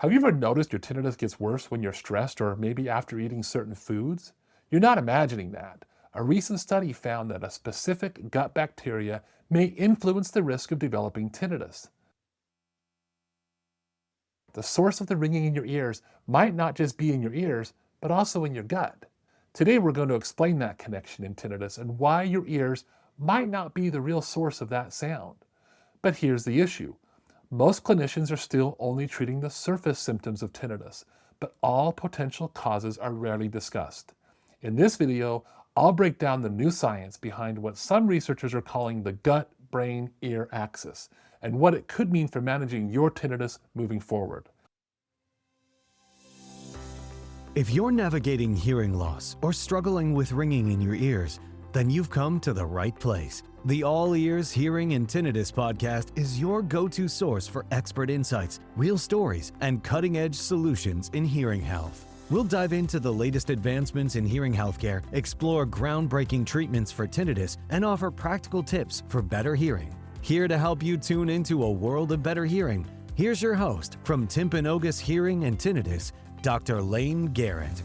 Have you ever noticed your tinnitus gets worse when you're stressed or maybe after eating certain foods? You're not imagining that. A recent study found that a specific gut bacteria may influence the risk of developing tinnitus. The source of the ringing in your ears might not just be in your ears, but also in your gut. Today we're going to explain that connection in tinnitus and why your ears might not be the real source of that sound. But here's the issue. Most clinicians are still only treating the surface symptoms of tinnitus, but all potential causes are rarely discussed. In this video, I'll break down the new science behind what some researchers are calling the gut-brain-ear axis, and what it could mean for managing your tinnitus moving forward. If you're navigating hearing loss or struggling with ringing in your ears, then you've come to the right place. The All Ears Hearing and Tinnitus podcast is your go-to source for expert insights, real stories, and cutting-edge solutions in hearing health. We'll dive into the latest advancements in hearing healthcare, explore groundbreaking treatments for tinnitus, and offer practical tips for better hearing. Here to help you tune into a world of better hearing, here's your host from Timpanogos Hearing and Tinnitus, Dr. Layne Garrett.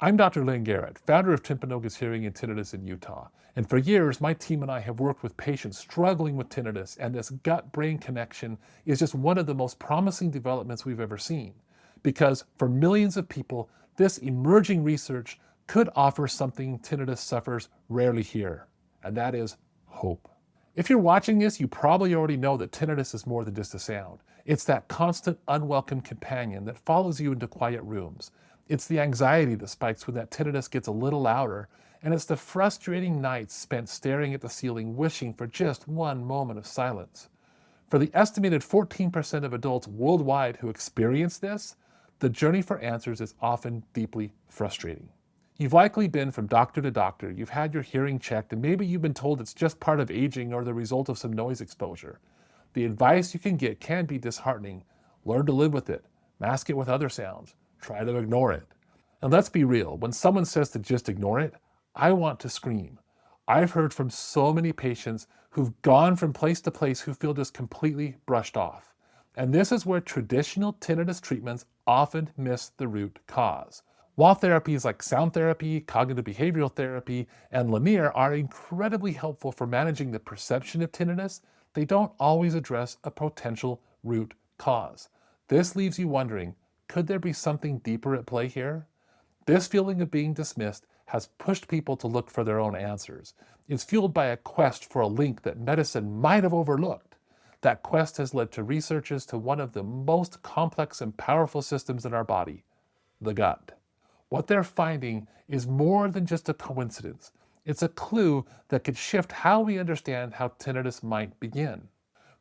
I'm Dr. Layne Garrett, founder of Timpanogos Hearing and Tinnitus in Utah. And for years, my team and I have worked with patients struggling with tinnitus, and this gut-brain connection is just one of the most promising developments we've ever seen. Because for millions of people, this emerging research could offer something tinnitus sufferers rarely hear, and that is hope. If you're watching this, you probably already know that tinnitus is more than just a sound. It's that constant, unwelcome companion that follows you into quiet rooms. It's the anxiety that spikes when that tinnitus gets a little louder, and it's the frustrating nights spent staring at the ceiling wishing for just one moment of silence. For the estimated 14% of adults worldwide who experience this, the journey for answers is often deeply frustrating. You've likely been from doctor to doctor, you've had your hearing checked, and maybe you've been told it's just part of aging or the result of some noise exposure. The advice you can get can be disheartening. Learn to live with it. Mask it with other sounds. Try to ignore it. And let's be real, when someone says to just ignore it, I want to scream. I've heard from so many patients who've gone from place to place who feel just completely brushed off. And this is where traditional tinnitus treatments often miss the root cause. While therapies like sound therapy, cognitive behavioral therapy, and Layne are incredibly helpful for managing the perception of tinnitus, they don't always address a potential root cause. This leaves you wondering, could there be something deeper at play here? This feeling of being dismissed has pushed people to look for their own answers. It's fueled by a quest for a link that medicine might have overlooked. That quest has led to researches to one of the most complex and powerful systems in our body, the gut. What they're finding is more than just a coincidence. It's a clue that could shift how we understand how tinnitus might begin.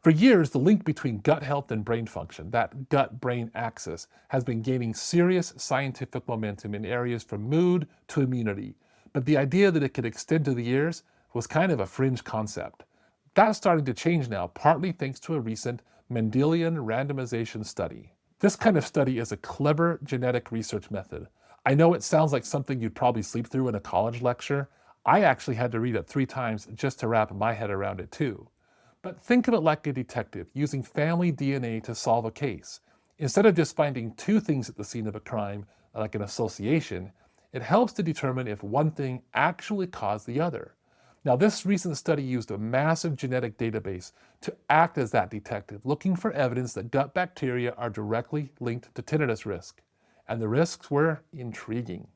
For years, the link between gut health and brain function, that gut-brain axis, has been gaining serious scientific momentum in areas from mood to immunity. But the idea that it could extend to the ears was kind of a fringe concept. That's starting to change now, partly thanks to a recent Mendelian randomization study. This kind of study is a clever genetic research method. I know it sounds like something you'd probably sleep through in a college lecture. I actually had to read it 3 times just to wrap my head around it too. But think of it like a detective using family DNA to solve a case. Instead of just finding 2 things at the scene of a crime, like an association, it helps to determine if one thing actually caused the other. Now, this recent study used a massive genetic database to act as that detective, looking for evidence that gut bacteria are directly linked to tinnitus risk. And the risks were intriguing.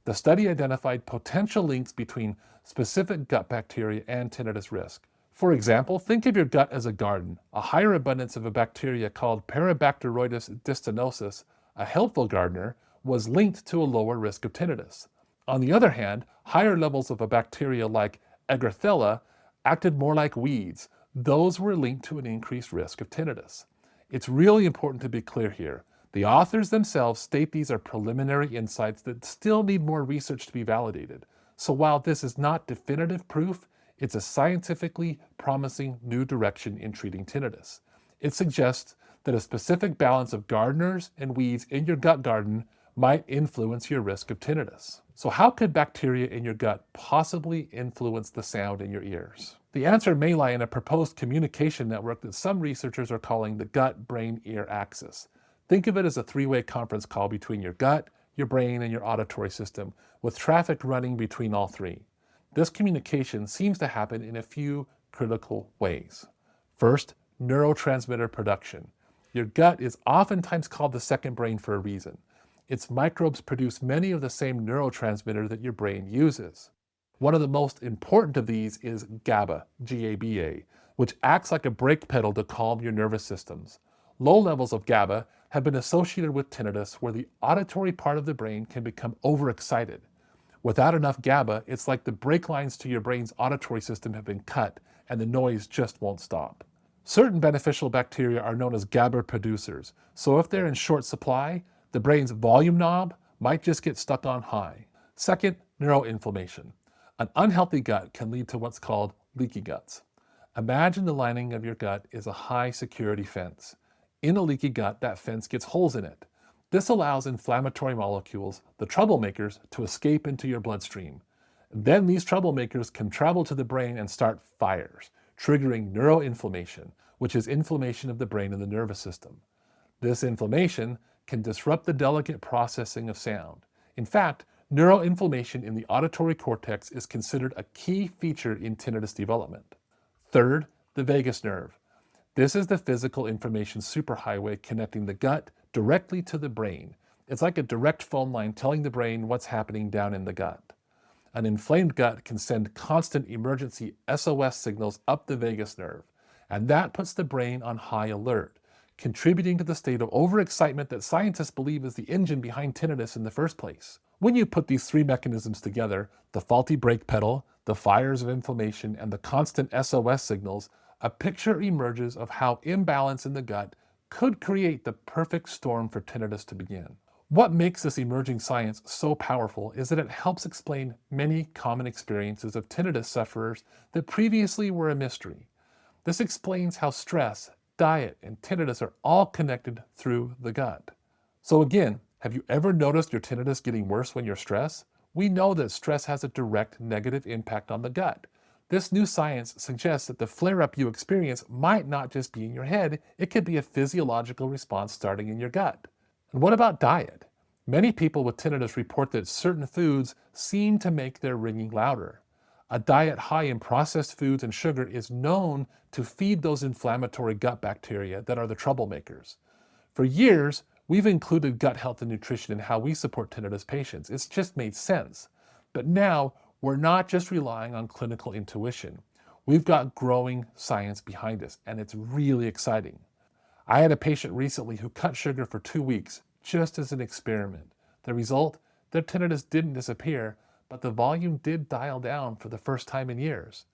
The study identified potential links between specific gut bacteria and tinnitus risk. For example, think of your gut as a garden. A higher abundance of a bacteria called Peribacteroides distenosus, a helpful gardener, was linked to a lower risk of tinnitus. On the other hand, higher levels of a bacteria like Egrithella acted more like weeds. Those were linked to an increased risk of tinnitus. It's really important to be clear here. The authors themselves state these are preliminary insights that still need more research to be validated. So while this is not definitive proof, it's a scientifically promising new direction in treating tinnitus. It suggests that a specific balance of gardeners and weeds in your gut garden might influence your risk of tinnitus. So how could bacteria in your gut possibly influence the sound in your ears? The answer may lie in a proposed communication network that some researchers are calling the gut-brain-ear axis. Think of it as a three-way conference call between your gut, your brain, and your auditory system, with traffic running between all three. This communication seems to happen in a few critical ways. First, neurotransmitter production. Your gut is oftentimes called the second brain for a reason. Its microbes produce many of the same neurotransmitters that your brain uses. One of the most important of these is GABA, G-A-B-A, which acts like a brake pedal to calm your nervous systems. Low levels of GABA have been associated with tinnitus, where the auditory part of the brain can become overexcited. Without enough GABA, it's like the brake lines to your brain's auditory system have been cut and the noise just won't stop. Certain beneficial bacteria are known as GABA producers, so if they're in short supply, the brain's volume knob might just get stuck on high. Second, neuroinflammation. An unhealthy gut can lead to what's called leaky guts. Imagine the lining of your gut is a high security fence. In a leaky gut, that fence gets holes in it. This allows inflammatory molecules, the troublemakers, to escape into your bloodstream. Then these troublemakers can travel to the brain and start fires, triggering neuroinflammation, which is inflammation of the brain and the nervous system. This inflammation can disrupt the delicate processing of sound. In fact, neuroinflammation in the auditory cortex is considered a key feature in tinnitus development. Third, the vagus nerve. This is the physical information superhighway connecting the gut directly to the brain. It's like a direct phone line telling the brain what's happening down in the gut. An inflamed gut can send constant emergency SOS signals up the vagus nerve, and that puts the brain on high alert, contributing to the state of overexcitement that scientists believe is the engine behind tinnitus in the first place. When you put these three mechanisms together, the faulty brake pedal, the fires of inflammation, and the constant SOS signals, a picture emerges of how imbalance in the gut could create the perfect storm for tinnitus to begin. What makes this emerging science so powerful is that it helps explain many common experiences of tinnitus sufferers that previously were a mystery. This explains how stress, diet, and tinnitus are all connected through the gut. So again, have you ever noticed your tinnitus getting worse when you're stressed? We know that stress has a direct negative impact on the gut. This new science suggests that the flare-up you experience might not just be in your head, it could be a physiological response starting in your gut. And what about diet? Many people with tinnitus report that certain foods seem to make their ringing louder. A diet high in processed foods and sugar is known to feed those inflammatory gut bacteria that are the troublemakers. For years, we've included gut health and nutrition in how we support tinnitus patients. It's just made sense. But now, we're not just relying on clinical intuition. We've got growing science behind us, and it's really exciting. I had a patient recently who cut sugar for 2 weeks, just as an experiment. The result? Their tinnitus didn't disappear, but the volume did dial down for the first time in years.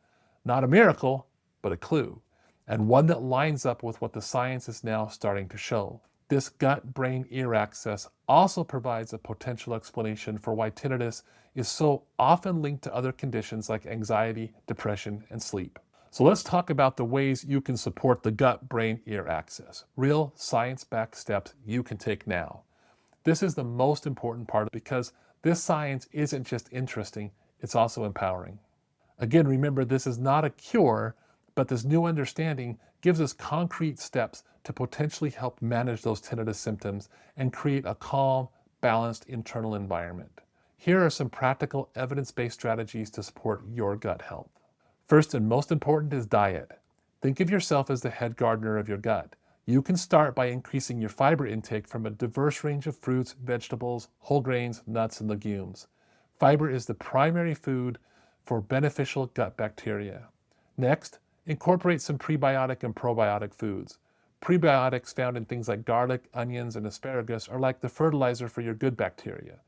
Not a miracle, but a clue, and one that lines up with what the science is now starting to show. This gut-brain-ear axis also provides a potential explanation for why tinnitus is so often linked to other conditions like anxiety, depression, and sleep. So let's talk about the ways you can support the gut-brain-ear axis. Real science-backed steps you can take now. This is the most important part because this science isn't just interesting, it's also empowering. Again, remember, this is not a cure, but this new understanding gives us concrete steps to potentially help manage those tinnitus symptoms and create a calm, balanced internal environment. Here are some practical evidence-based strategies to support your gut health. First and most important is diet. Think of yourself as the head gardener of your gut. You can start by increasing your fiber intake from a diverse range of fruits, vegetables, whole grains, nuts, and legumes. Fiber is the primary food for beneficial gut bacteria. Next, incorporate some prebiotic and probiotic foods. Prebiotics found in things like garlic, onions, and asparagus are like the fertilizer for your good bacteria.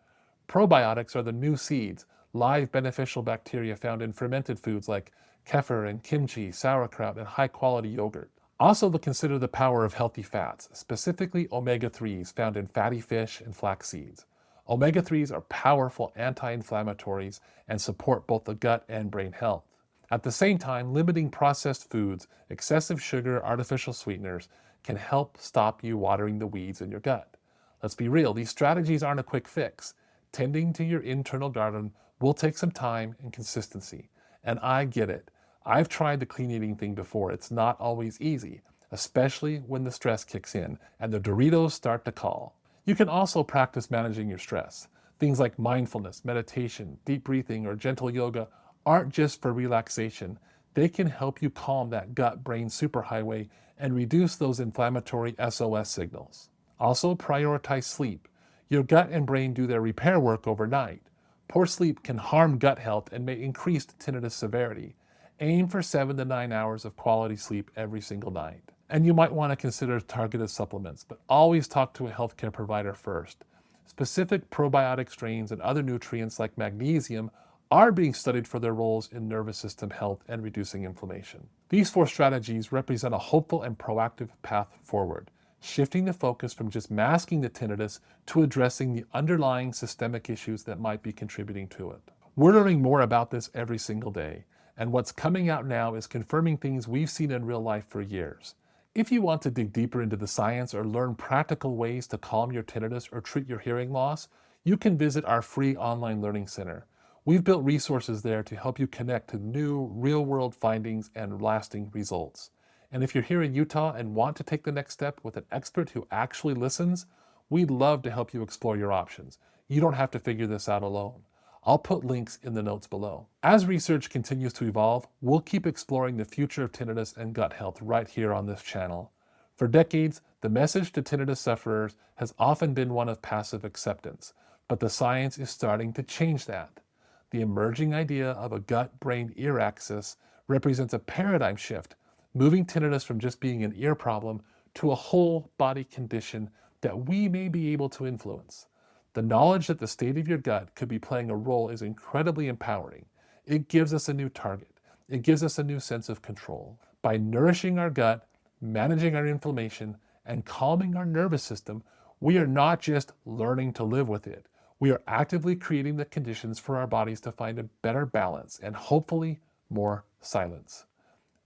Probiotics are the new seeds, live beneficial bacteria found in fermented foods like kefir and kimchi, sauerkraut, and high-quality yogurt. Also, consider the power of healthy fats, specifically omega-3s found in fatty fish and flax seeds. Omega-3s are powerful anti-inflammatories and support both the gut and brain health. At the same time, limiting processed foods, excessive sugar, artificial sweeteners can help stop you watering the weeds in your gut. Let's be real, these strategies aren't a quick fix. Tending to your internal garden will take some time and consistency. And I get it. I've tried the clean eating thing before. It's not always easy, especially when the stress kicks in and the Doritos start to call. You can also practice managing your stress. Things like mindfulness, meditation, deep breathing, or gentle yoga aren't just for relaxation. They can help you calm that gut-brain superhighway and reduce those inflammatory SOS signals. Also, prioritize sleep. Your gut and brain do their repair work overnight. Poor sleep can harm gut health and may increase tinnitus severity. Aim for 7 to 9 hours of quality sleep every single night. And you might want to consider targeted supplements, but always talk to a healthcare provider first. Specific probiotic strains and other nutrients like magnesium are being studied for their roles in nervous system health and reducing inflammation. These 4 strategies represent a hopeful and proactive path forward, shifting the focus from just masking the tinnitus to addressing the underlying systemic issues that might be contributing to it. We're learning more about this every single day, and what's coming out now is confirming things we've seen in real life for years. If you want to dig deeper into the science or learn practical ways to calm your tinnitus or treat your hearing loss, you can visit our free online learning center. We've built resources there to help you connect to new, real-world findings and lasting results. And if you're here in Utah and want to take the next step with an expert who actually listens, we'd love to help you explore your options. You don't have to figure this out alone. I'll put links in the notes below. As research continues to evolve, we'll keep exploring the future of tinnitus and gut health right here on this channel. For decades, the message to tinnitus sufferers has often been one of passive acceptance, but the science is starting to change that. The emerging idea of a gut-brain-ear axis represents a paradigm shift, moving tinnitus from just being an ear problem to a whole body condition that we may be able to influence. The knowledge that the state of your gut could be playing a role is incredibly empowering. It gives us a new target. It gives us a new sense of control. By nourishing our gut, managing our inflammation, and calming our nervous system, we are not just learning to live with it. We are actively creating the conditions for our bodies to find a better balance and hopefully more silence.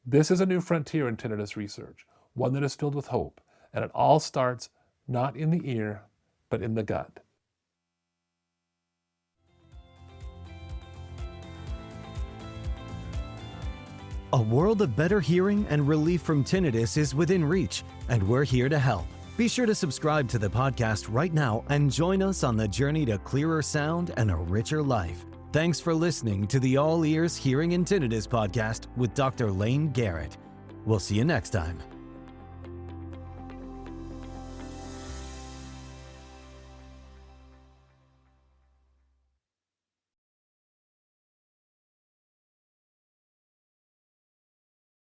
This is a new frontier in tinnitus research, one that is filled with hope, and it all starts not in the ear, but in the gut. A world of better hearing and relief from tinnitus is within reach, and we're here to help. Be sure to subscribe to the podcast right now and join us on the journey to clearer sound and a richer life. Thanks for listening to the All Ears Hearing and Tinnitus podcast with Dr. Layne Garrett. We'll see you next time.